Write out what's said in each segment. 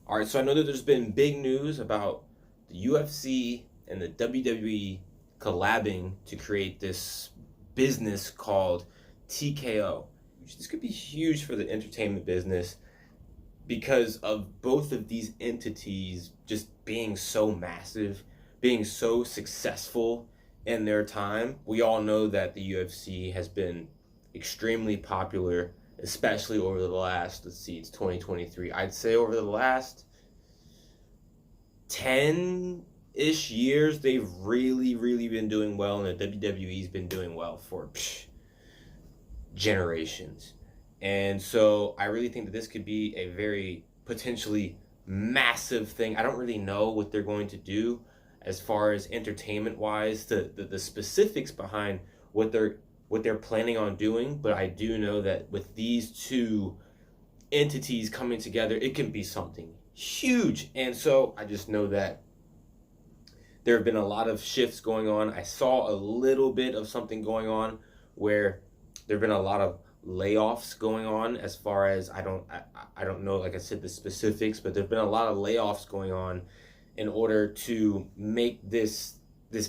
All right, so I know that there's been big news about the UFC and the WWE collabing to create this business called TKO. This could be huge for the entertainment business because of both of these entities just being so massive, being so successful in their time. We all know that the UFC has been extremely popular, especially over the last, let's see, it's 2023. I'd say over the last 10-ish years, they've really been doing well, and the WWE's been doing well for generations. And so I really think that this could be a very potentially massive thing. I don't really know what they're going to do as far as entertainment wise, the specifics behind what they're planning on doing, but I do know that with these two entities coming together, it can be something huge. And so I just know that there have been a lot of shifts going on. I saw a little bit of something going on where there have been a lot of layoffs going on, as far as I don't know, like I said, the specifics, but there've been a lot of layoffs going on in order to make this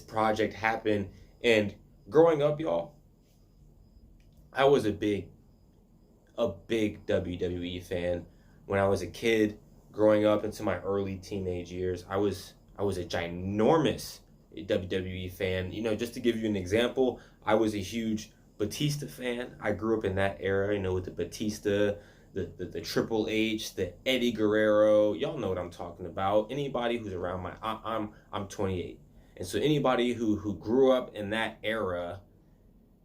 project happen. And growing up, y'all, I was a big WWE fan. When I was a kid, growing up into my early teenage years, I was a ginormous WWE fan. You know, just to give you an example, I was a huge Batista fan. I grew up in that era, you know, with the Batista, the Triple H, the Eddie Guerrero. Y'all know what I'm talking about. Anybody who's around I'm 28, and so anybody who grew up in that era,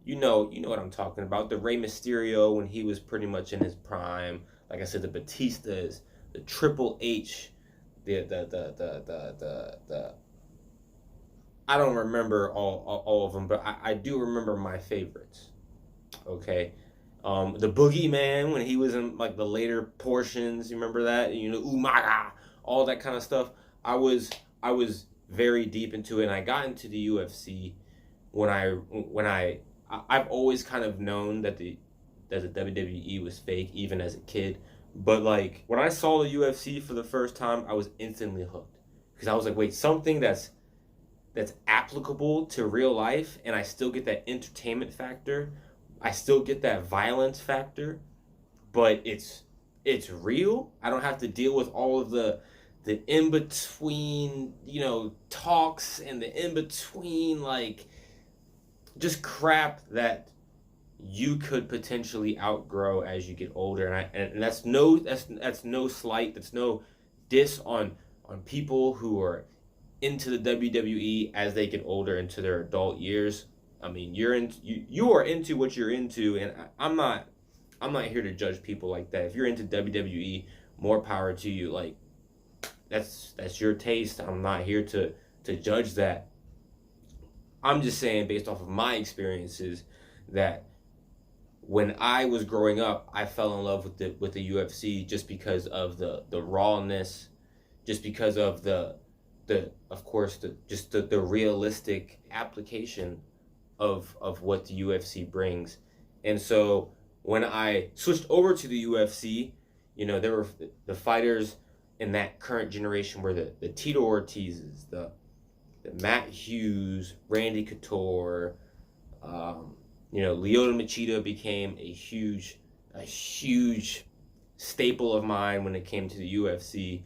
you know what I'm talking about. The Rey Mysterio when he was pretty much in his prime. Like I said, the Batistas, the Triple H, the I don't remember all of them, but I do remember my favorites. Okay, the Boogeyman when he was in like the later portions. You remember that? You know, Umaga, all that kind of stuff. I was very deep into it, and I got into the UFC I've always kind of known that the WWE was fake, even as a kid. But like when I saw the UFC for the first time, I was instantly hooked because I was like, wait, something that's applicable to real life, and I still get that entertainment factor. I still get that violence factor, but it's real. I don't have to deal with all of the in between, you know, talks and the in between like just crap that you could potentially outgrow as you get older. And that's no slight, that's no diss on people who are into the WWE as they get older into their adult years. I mean, you are into what you're into, and I'm not here to judge people like that. If you're into WWE, more power to you. Like that's your taste. I'm not here to judge that. I'm just saying, based off of my experiences, that when I was growing up, I fell in love with the UFC just because of the rawness, just because of the of course the realistic application of what the UFC brings. And so when I switched over to the UFC, you know, there were the fighters in that current generation were the Tito Ortizes, the Matt Hughes, Randy Couture, you know, Lyoto Machida became a huge staple of mine when it came to the UFC.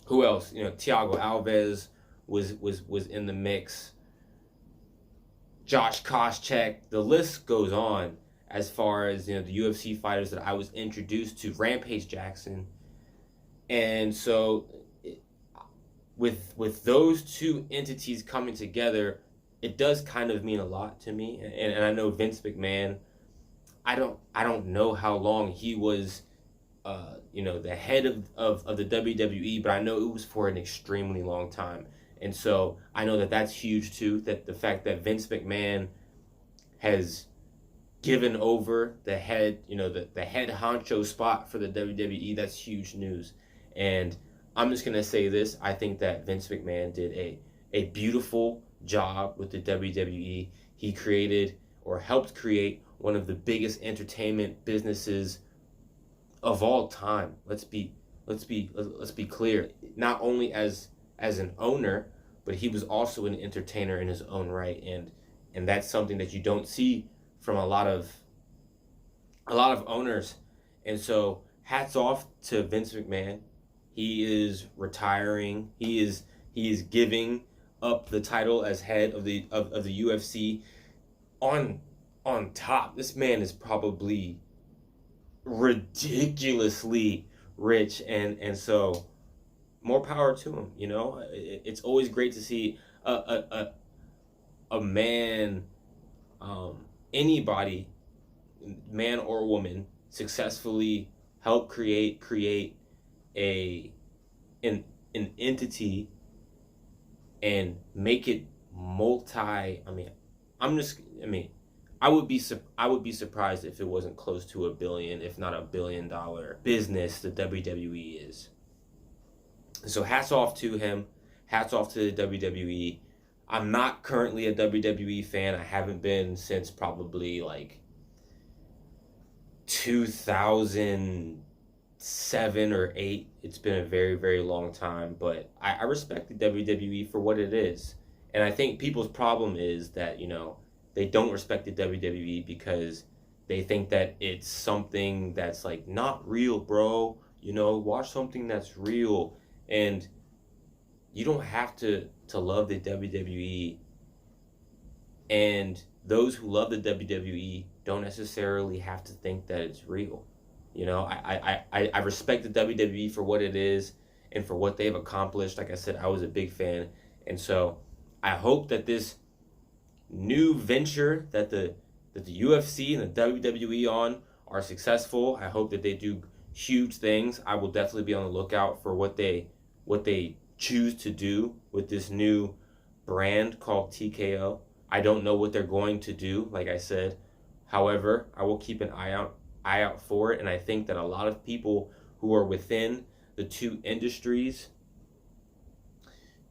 Who else? You know, Thiago Alves was in the mix. Josh Koscheck. The list goes on as far as, you know, the UFC fighters that I was introduced to. Rampage Jackson. And so with those two entities coming together, it does kind of mean a lot to me. And I know Vince McMahon, I don't know how long he was you know, the head of the WWE, but I know it was for an extremely long time. And so I know that that's huge too, that the fact that Vince McMahon has given over the head, you know, the head honcho spot for the WWE, that's huge news. And I'm just going to say this. I think that Vince McMahon did a beautiful job with the WWE. He created or helped create one of the biggest entertainment businesses of all time. Let's be let's be clear. Not only as an owner, but he was also an entertainer in his own right, and that's something that you don't see from a lot of owners. And so hats off to Vince McMahon. He is retiring. He is giving up the title as head of the UFC on top. This man is probably ridiculously rich, and so more power to him. You know, it's always great to see a man, anybody, man or woman, successfully help create a an entity and make it multi. I mean, I would be surprised if it wasn't close to $1 billion, if not $1 billion business the WWE is. So hats off to him. Hats off to the WWE. I'm not currently a WWE fan. I haven't been since probably like 2007 or 8. It's been a very, very long time, but I respect the WWE for what it is. And I think people's problem is that, you know, they don't respect the WWE because they think that it's something that's like not real, bro. You know, watch something that's real. And you don't have to love the WWE. And those who love the WWE don't necessarily have to think that it's real. You know, I respect the WWE for what it is and for what they've accomplished. Like I said, I was a big fan. And so I hope that this new venture that the UFC and the WWE on are successful. I hope that they do huge things. I will definitely be on the lookout for what they choose to do with this new brand called TKO. I don't know what they're going to do, like I said. However, I will keep an eye out for it, and I think that a lot of people who are within the two industries,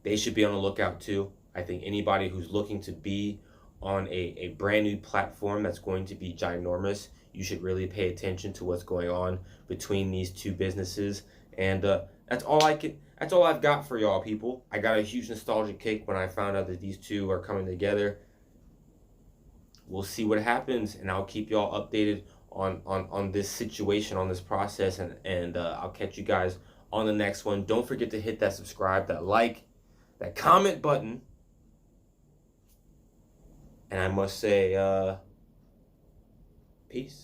they should be on the lookout too. I think anybody who's looking to be on a brand new platform that's going to be ginormous, you should really pay attention to what's going on between these two businesses. And that's all I've got for y'all, people. I got a huge nostalgia kick when I found out that these two are coming together. We'll see what happens, and I'll keep y'all updated on this situation, on this process, and I'll catch you guys on the next one. Don't forget to hit that subscribe, that like, that comment button. And I must say, peace.